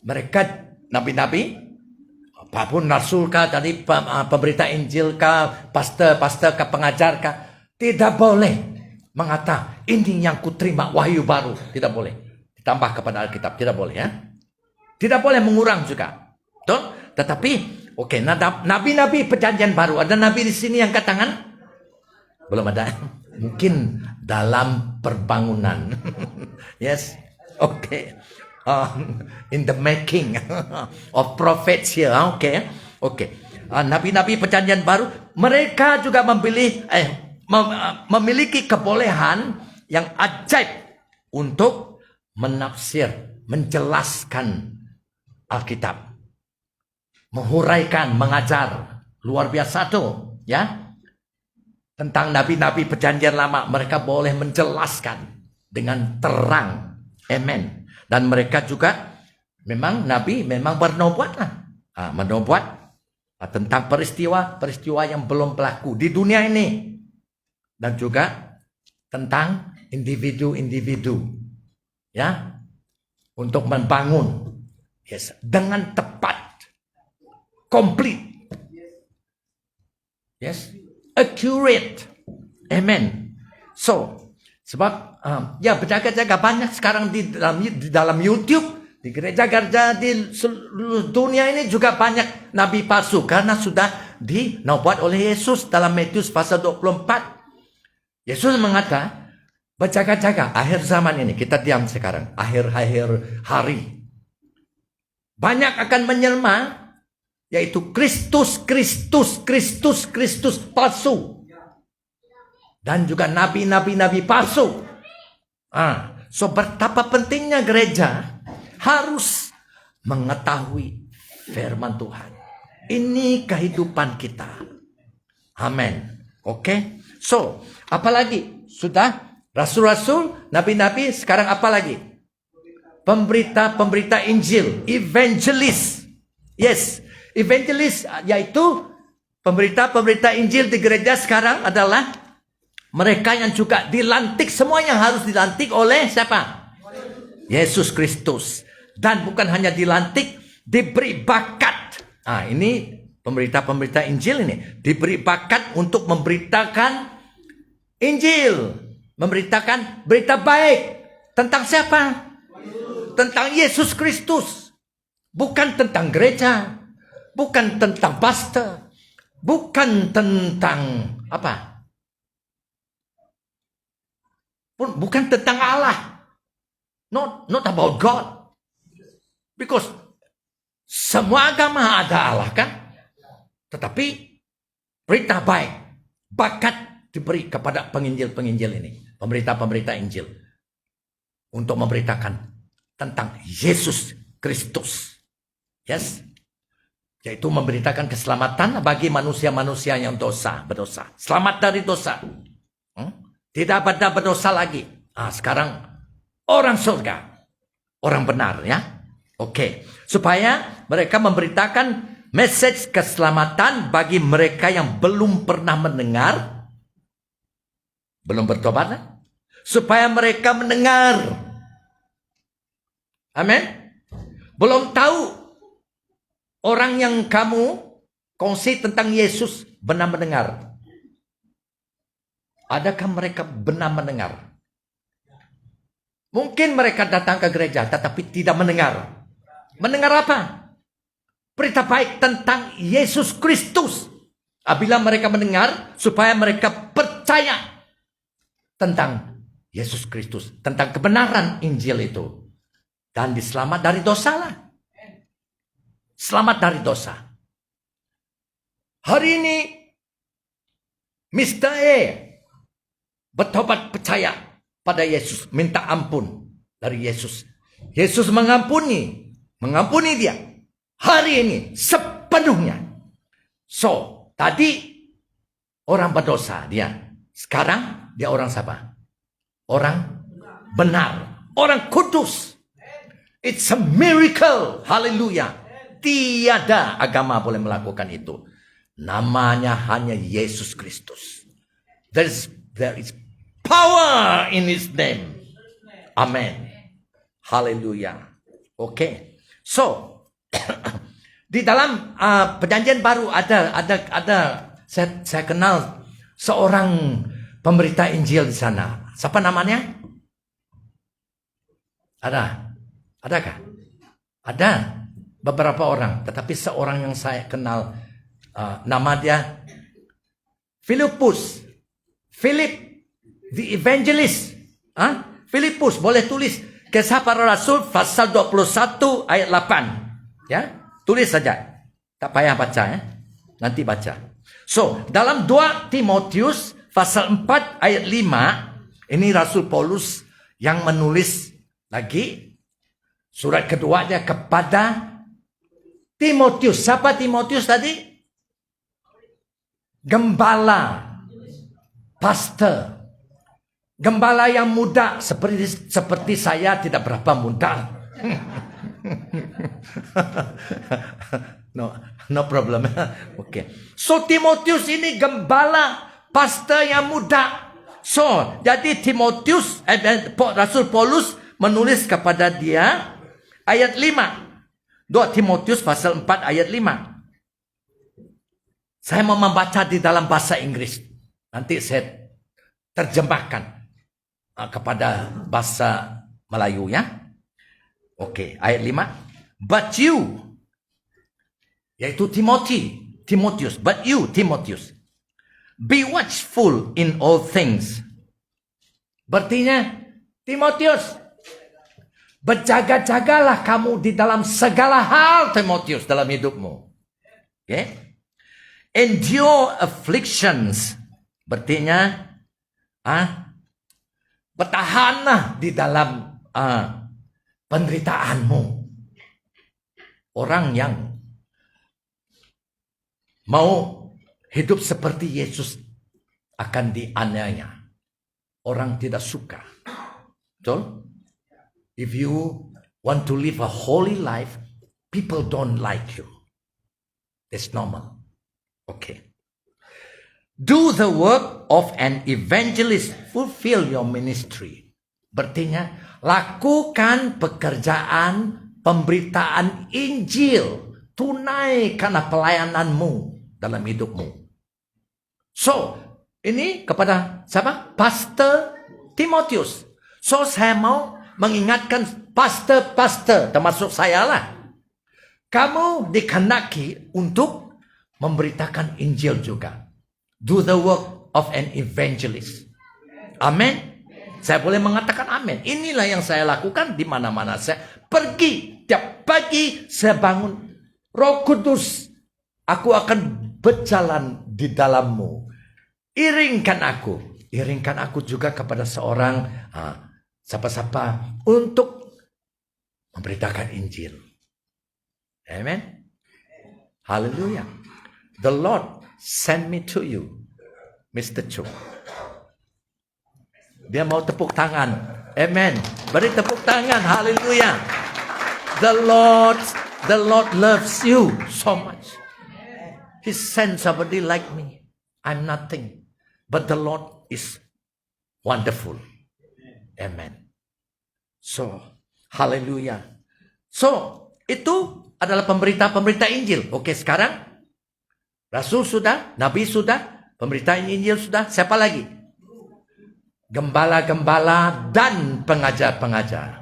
Mereka nabi-nabi, apapun rasul kah, tadi pemberita Injil kah, pastor kah, pengajar kah, tidak boleh mengata ini yang kuterima wahyu baru. Tidak boleh. Ditambah kepada Alkitab, tidak boleh ya. Tidak boleh mengurang juga. Betul? Tetapi, nabi-nabi perjanjian baru. Ada nabi di sini yang angkat tangan? Belum ada. Mungkin dalam perbangunan. Yes. In the making of prophets here. Nabi-nabi perjanjian baru, mereka juga memiliki kebolehan yang ajaib untuk menafsir, menjelaskan Alkitab, menghuraikan, mengajar. Luar biasa tuh, ya. Tentang nabi-nabi perjanjian lama, mereka boleh menjelaskan dengan terang. Amen. Dan mereka juga memang nabi, memang bernubuat menubuat tentang peristiwa yang belum berlaku di dunia ini. Dan juga tentang individu-individu, ya, untuk membangun, yes, dengan tepat, complete, yes, accurate. Amen. So, sebab berjaga-jaga banyak sekarang di dalam YouTube, di gereja-gereja di seluruh dunia ini juga banyak nabi palsu karena sudah dinubuat oleh Yesus dalam Matius pasal 24. Yesus mengatakan, berjaga-jaga akhir zaman ini. Kita diam sekarang, akhir-akhir hari. Banyak akan menjelma, yaitu Kristus palsu. Dan juga nabi-nabi palsu. So betapa pentingnya gereja harus mengetahui firman Tuhan. Ini kehidupan kita. Amin. Oke. So, apalagi? Sudah rasul-rasul, nabi-nabi, sekarang apa lagi? Pemberita Injil, evangelis. Yes, evangelis yaitu pemberita Injil di gereja sekarang adalah mereka yang juga dilantik, semuanya harus dilantik oleh siapa? Yesus Kristus. Dan bukan hanya dilantik, diberi bakat. Ini pemberita Injil ini diberi bakat untuk memberitakan Injil, memberitakan berita baik tentang siapa? Tentang Yesus Kristus. Bukan tentang gereja, bukan tentang pastor, bukan tentang apa? Bukan tentang Allah. Not about God. Because semua agama ada Allah kan? Tetapi berita baik, bakat diberi kepada penginjil-penginjil ini, pemberita Injil, untuk memberitakan tentang Yesus Kristus. Yes, yaitu memberitakan keselamatan bagi manusia-manusia yang berdosa. Selamat dari dosa. Tidak ada berdosa lagi. Sekarang orang surga, orang benar ya. Supaya mereka memberitakan message keselamatan bagi mereka yang belum pernah mendengar, belum bertobat, supaya mereka mendengar. Amin. Belum tahu orang yang kamu kongsi tentang Yesus benar mendengar. Adakah mereka benar mendengar? Mungkin mereka datang ke gereja tetapi tidak mendengar. Mendengar apa? Berita baik tentang Yesus Kristus. Apabila mereka mendengar, supaya mereka percaya tentang Yesus Kristus, tentang kebenaran Injil itu. Dan diselamat dari dosa lah. Selamat dari dosa. Hari ini, Mr. A bertobat percaya pada Yesus, minta ampun dari Yesus. Yesus mengampuni dia hari ini sepenuhnya. So, tadi orang berdosa dia. Sekarang dia orang siapa? Orang benar, orang kudus. It's a miracle. Haleluya. Tiada agama boleh melakukan itu. Namanya hanya Yesus Kristus. There is power in His name. Amen. Haleluya. Oke. So, di dalam perjanjian baru ada saya kenal seorang pemberita Injil di sana. Siapa namanya? Adakah? Ada beberapa orang, tetapi seorang yang saya kenal, nama dia Filipus. Philip the Evangelist. Filipus, boleh tulis Kisah Para Rasul pasal 21 ayat 8. Ya, tulis saja. Tak payah baca ya. Nanti baca. So, dalam 2 Timotius pasal 4 ayat 5, ini Rasul Paulus yang menulis lagi surat keduanya kepada Timotius. Siapa Timotius tadi? Gembala, pastor. Gembala yang muda seperti saya, tidak berapa muda. No problem. Okay. So Timotius ini gembala, pastor yang muda. So jadi Timotius, Rasul Paulus menulis kepada dia ayat 5. 2 Timotius pasal 4 ayat 5. Saya mau membaca di dalam bahasa Inggris. Nanti saya terjemahkan kepada bahasa Melayu ya. Oke, ayat 5. But you, yaitu Timotius. But you, Timotius, be watchful in all things. Berartinya, Timotius, berjaga-jagalah kamu di dalam segala hal, Timotius, dalam hidupmu. Okay? Endure afflictions. Berartinya, bertahanlah di dalam penderitaanmu. Orang yang mau hidup seperti Yesus akan dianiaya. Orang tidak suka. Betul? If you want to live a holy life, people don't like you. It's normal. Okay. Do the work of an evangelist. Fulfill your ministry. Berartinya, lakukan pekerjaan pemberitaan Injil. Tunaikanlah pelayananmu dalam hidupmu. So, ini kepada siapa? Pastor Timotius. So, saya mau mengingatkan pastor-pastor, termasuk saya lah. Kamu dikehendaki untuk memberitakan Injil juga. Do the work of an evangelist. Amin. Saya boleh mengatakan amin. Inilah yang saya lakukan di mana-mana saya pergi. Tiap pagi saya bangun. Roh Kudus, aku akan berjalan di dalammu. Iringkan aku juga kepada seorang siapa-siapa untuk memberitakan Injil. Amen. Hallelujah. The Lord send me to you, Mr. Chu. Dia mau tepuk tangan. Amen. Beri tepuk tangan. Hallelujah. The Lord loves you so much. He sent somebody like me. I'm nothing. But the Lord is wonderful. Amen. So, hallelujah. So, itu adalah pemberita Injil. Oke, sekarang Rasul sudah, Nabi sudah, pemberitaan Injil sudah, siapa lagi? Gembala-gembala dan pengajar-pengajar.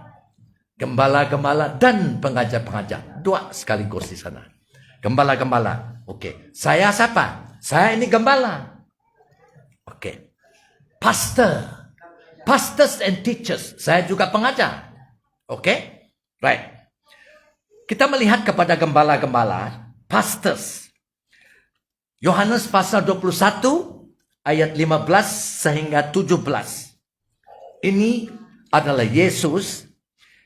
Gembala-gembala dan pengajar-pengajar. Dua sekaligus di sana. Gembala-gembala. Oke. Saya siapa? Saya ini gembala. Oke. Pastor. Pastors and teachers. Saya juga pengajar. Oke? Right. Kita melihat kepada gembala-gembala, pastors. Yohanes pasal 21 ayat 15 sehingga 17. Ini adalah Yesus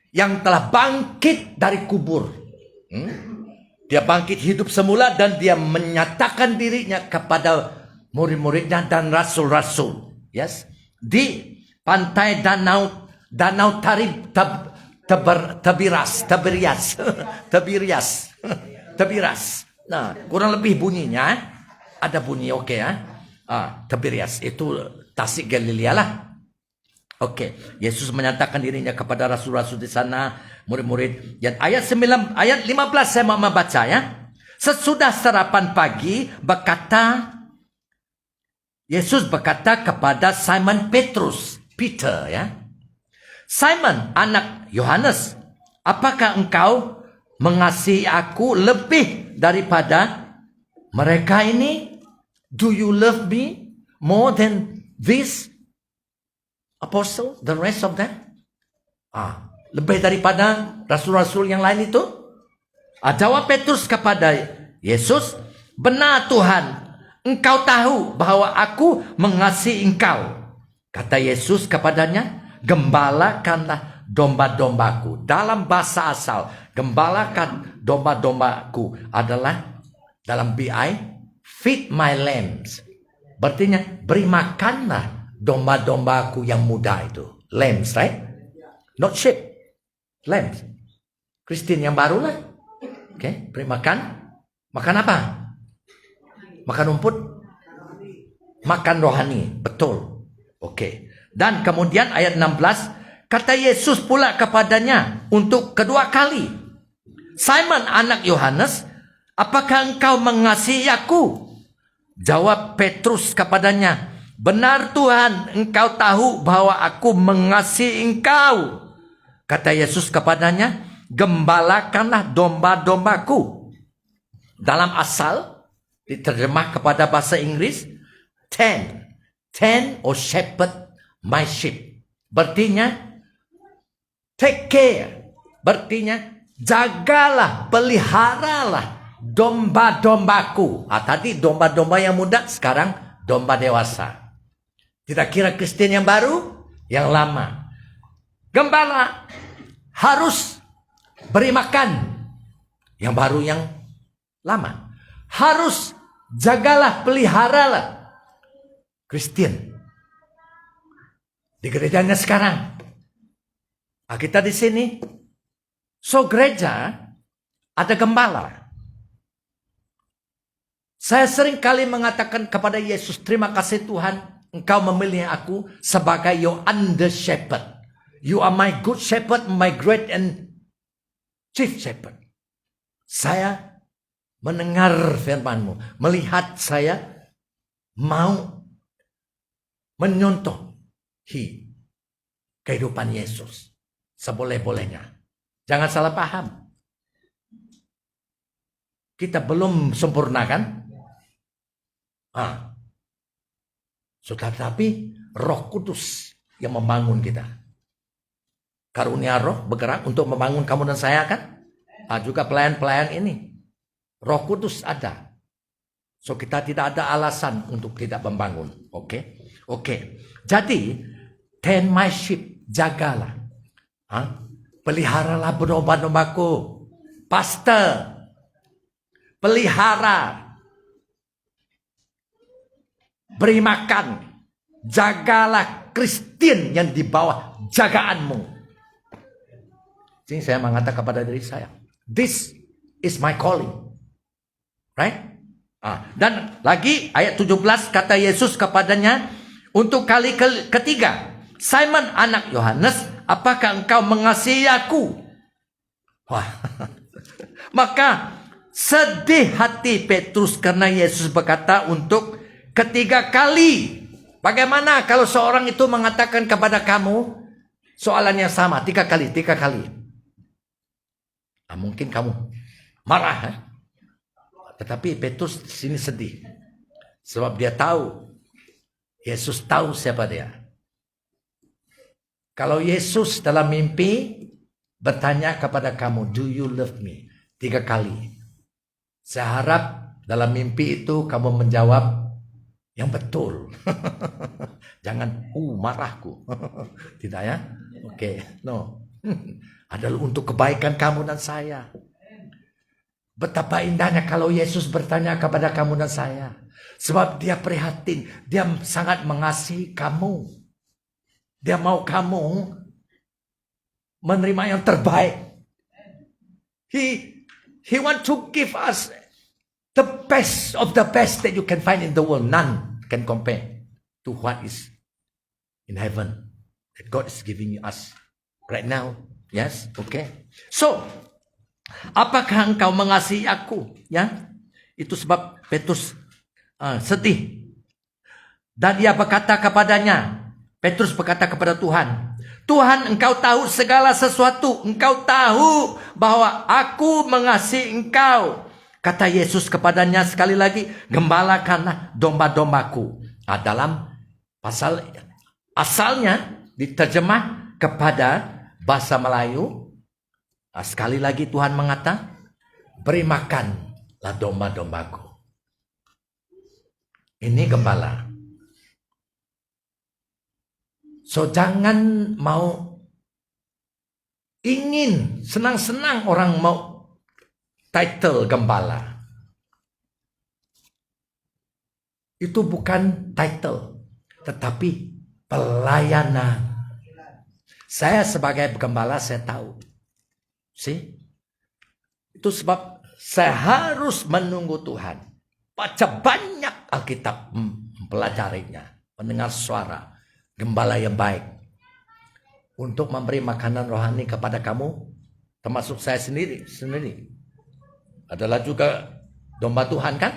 yang telah bangkit dari kubur. Dia bangkit hidup semula dan dia menyatakan dirinya kepada murid-muridnya dan rasul-rasul. Yes. Di pantai Danau Tiberias. Nah, kurang lebih bunyinya ada bunyi oke ya. Tiberias itu Tasik Galilea lah. Oke, Yesus menyatakan dirinya kepada rasul-rasul di sana, murid-murid. Dan ayat 15 saya mau membaca ya. Sesudah sarapan pagi Yesus berkata kepada Simon Petrus, Peter ya. Simon, anak Yohanes, apakah engkau mengasihi aku lebih daripada mereka ini? Do you love me more than this apostle, the rest of them? Lebih daripada rasul-rasul yang lain itu? Jawab Petrus kepada Yesus, benar Tuhan, engkau tahu bahwa aku mengasihi engkau. Kata Yesus kepadanya, gembalakanlah domba-dombaku. Dalam bahasa asal, gembalakan domba-dombaku adalah dalam BI, feed my lambs. Berartinya, beri makanlah domba-dombaku yang muda itu. Lambs, right? Not sheep. Lambs. Kristen yang baru lah. Oke, beri makan. Makan apa? Makan rumput? Makan rohani. Betul. Oke. Dan kemudian ayat 16. Kata Yesus pula kepadanya untuk kedua kali. Simon anak Yohanes, apakah engkau mengasihi aku? Jawab Petrus kepadanya, benar Tuhan, engkau tahu bahwa aku mengasihi engkau. Kata Yesus kepadanya, gembalakanlah domba-dombaku. Dalam asal, diterjemah kepada bahasa Inggris, tend or shepherd my sheep. Berartinya, take care. Berartinya, jagalah, peliharalah domba-dombaku. Tadi domba-domba yang muda, sekarang domba dewasa. Tidak kira Kristen yang baru, yang lama. Gembala harus beri makan yang baru, yang lama. Harus jagalah, peliharalah Kristen di gerejanya sekarang. Kita di sini, so gereja ada gembala. Saya sering kali mengatakan kepada Yesus, terima kasih Tuhan, engkau memilih aku sebagai your under shepherd. You are my good shepherd, my great and chief shepherd. Saya mendengar firman-Mu, melihat saya mau menyontohi kehidupan Yesus seboleh-bolehnya. Jangan salah paham. Kita belum sempurna kan? Tetapi Roh Kudus yang membangun kita. Karunia Roh bergerak untuk membangun kamu dan saya kan? Juga pelayan-pelayan ini. Roh Kudus ada. So kita tidak ada alasan untuk tidak membangun. Oke. Jadi, tend my sheep, jagalah. Peliharalah domba-dombaku. Pastor, pelihara. Beri makan. Jagalah Kristen yang di bawah jagaanmu. Jadi saya mengatakan kepada diri saya, this is my calling. Right? Dan lagi ayat 17 kata Yesus kepadanya untuk kali ketiga, Simon anak Yohanes, apakah engkau mengasihi aku? Maka sedih hati Petrus karena Yesus berkata untuk ketiga kali. Bagaimana kalau seorang itu mengatakan kepada kamu soalan yang sama 3 kali? Mungkin kamu marah. Tetapi Petrus di sini sedih. Sebab dia tahu, Yesus tahu siapa dia. Kalau Yesus dalam mimpi bertanya kepada kamu, do you love me? 3 kali. Saya harap dalam mimpi itu kamu menjawab yang betul. Jangan, marahku. Tidak ya? Oke, no. Adalah untuk kebaikan kamu dan saya. Betapa indahnya kalau Yesus bertanya kepada kamu dan saya. Sebab dia prihatin. Dia sangat mengasihi kamu. Dia mau kamu menerima yang terbaik. He want to give us the best of the best that you can find in the world. None can compare to what is in heaven that God is giving us right now. Yes, okay. So, apakah engkau mengasihi aku? Ya, itu sebab Petrus sedih. Dan dia berkata kepadanya, Petrus berkata kepada Tuhan, Tuhan, engkau tahu segala sesuatu. Engkau tahu bahwa aku mengasihi engkau. Kata Yesus kepadanya sekali lagi, gembalakanlah domba-dombaku. Dalam pasal asalnya diterjemah kepada bahasa Melayu. Sekali lagi Tuhan mengata, beri makanlah domba-dombaku. Ini gembala. So jangan mau ingin senang-senang orang mau title gembala. Itu bukan title, tetapi pelayanan. Saya sebagai gembala saya tahu. See? Itu sebab saya harus menunggu Tuhan. Baca banyak Alkitab, mempelajarinya, mendengar suara gembala yang baik untuk memberi makanan rohani kepada kamu, termasuk saya sendiri adalah juga domba Tuhan kan?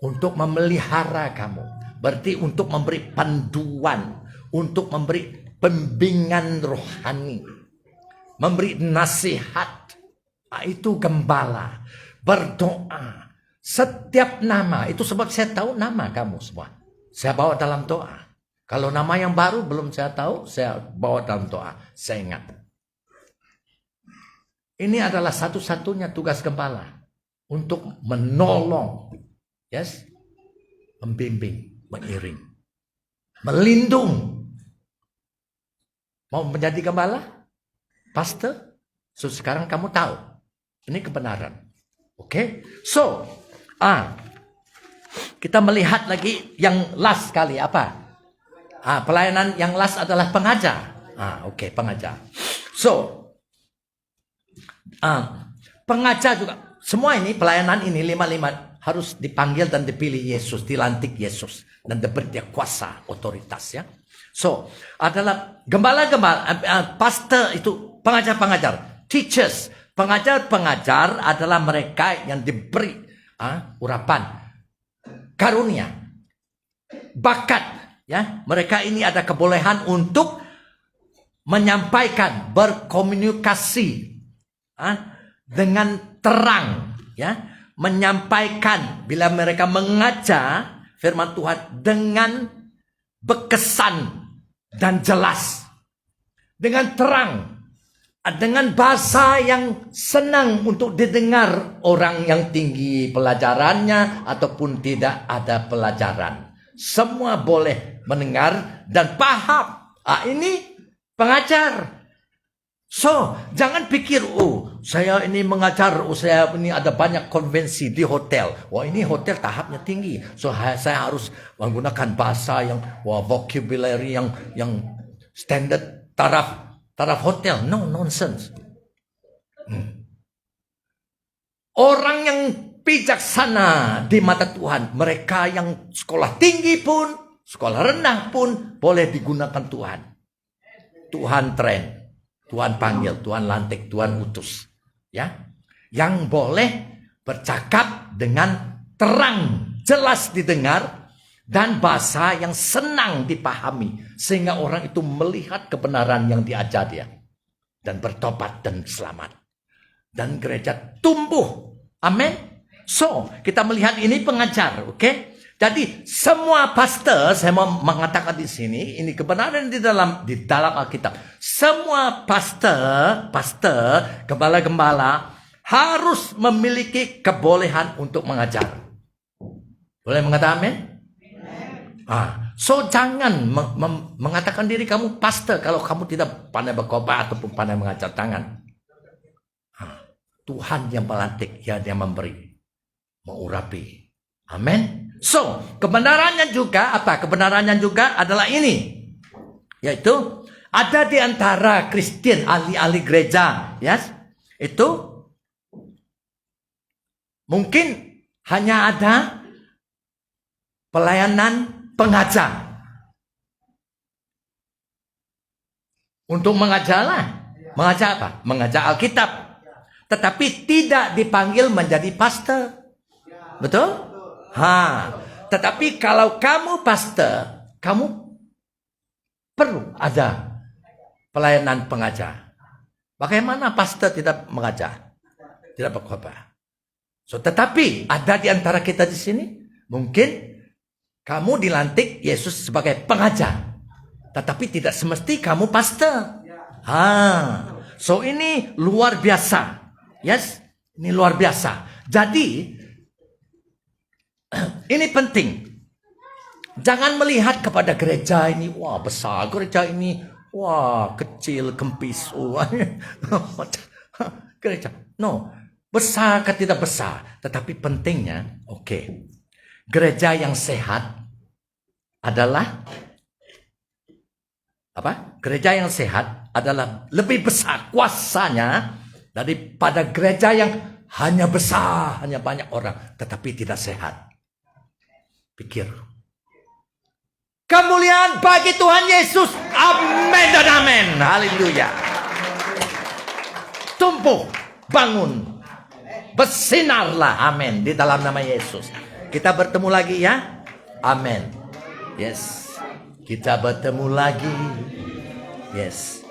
Untuk memelihara kamu, berarti untuk memberi panduan, untuk memberi pembimbingan rohani, memberi nasihat. Itu gembala. Berdoa setiap nama, itu sebab saya tahu nama kamu semua, saya bawa dalam doa. Kalau nama yang baru belum saya tahu, saya bawa dalam doa. Saya ingat. Ini adalah satu-satunya tugas gembala. Untuk menolong. Yes. Membimbing. Mengiring. Melindung. Mau menjadi gembala? Pastor? So sekarang kamu tahu. Ini kebenaran. Oke. So. Kita melihat lagi yang last kali. Apa? Pelayanan yang last adalah pengajar. Oke, pengajar. So, pengajar juga. Semua ini, pelayanan ini, 5 harus dipanggil dan dipilih Yesus, dilantik Yesus. Dan diberi dia kuasa, otoritas ya. So, adalah gembala-gembala, pastor itu pengajar-pengajar. Teachers, pengajar-pengajar adalah mereka yang diberi urapan, karunia, bakat. Ya, mereka ini ada kebolehan untuk menyampaikan, berkomunikasi dengan terang, ya, menyampaikan bila mereka mengajar firman Tuhan dengan berkesan dan jelas, dengan terang, dengan bahasa yang senang untuk didengar orang yang tinggi pelajarannya ataupun tidak ada pelajaran. Semua boleh mendengar dan paham. Ini pengajar. So, jangan pikir, saya ini mengajar, saya ini ada banyak konvensi di hotel. Wah, ini hotel tahapnya tinggi. So, saya harus menggunakan bahasa yang, vocabulary yang standard taraf hotel. No, nonsense. Orang yang bijaksana di mata Tuhan, mereka yang sekolah tinggi pun, sekolah rendah pun boleh digunakan Tuhan. Tuhan train, Tuhan panggil, Tuhan lantik, Tuhan utus. Ya, yang boleh bercakap dengan terang, jelas didengar, dan bahasa yang senang dipahami, sehingga orang itu melihat kebenaran yang diajar dia, dan bertobat dan selamat. Dan gereja tumbuh. Amin. So, kita melihat ini pengajar, oke? Jadi semua pastor, saya mau mengatakan di sini, ini kebenaran di dalam Alkitab. Semua pastor, gembala-gembala harus memiliki kebolehan untuk mengajar. Boleh mengatakan amin? So jangan mengatakan diri kamu pastor kalau kamu tidak pandai berkhotbah ataupun pandai mengajar tangan. Tuhan yang melantik, yang memberi, mengurapi. Amin. So, kebenarannya juga apa? Kebenarannya juga adalah ini. Yaitu ada di antara Kristen, ahli-ahli gereja, yes? Itu mungkin hanya ada pelayanan pengajar. Untuk mengajarlah. Mengajar apa? Mengajar Alkitab. Tetapi tidak dipanggil menjadi pastor. Betul? Tetapi kalau kamu pastor, kamu perlu ada pelayanan pengajar. Bagaimana pastor tidak mengajar? Tidak berkhotbah. So, tetapi ada di antara kita di sini, mungkin kamu dilantik Yesus sebagai pengajar. Tetapi tidak semesti kamu pastor. So ini luar biasa. Yes, ini luar biasa. Jadi ini penting. Jangan melihat kepada gereja ini, wah besar, gereja ini, wah kecil, kempis, gereja. No, besar ke tidak besar. Tetapi pentingnya, gereja yang sehat adalah apa? Gereja yang sehat adalah lebih besar kuasanya daripada gereja yang hanya besar, hanya banyak orang, tetapi tidak sehat. Pikir. Kemuliaan bagi Tuhan Yesus. Amin dan amin. Haleluya. Tumbuh, bangun, bersinarlah. Amin. Di dalam nama Yesus. Kita bertemu lagi ya. Amin. Yes. Kita bertemu lagi. Yes.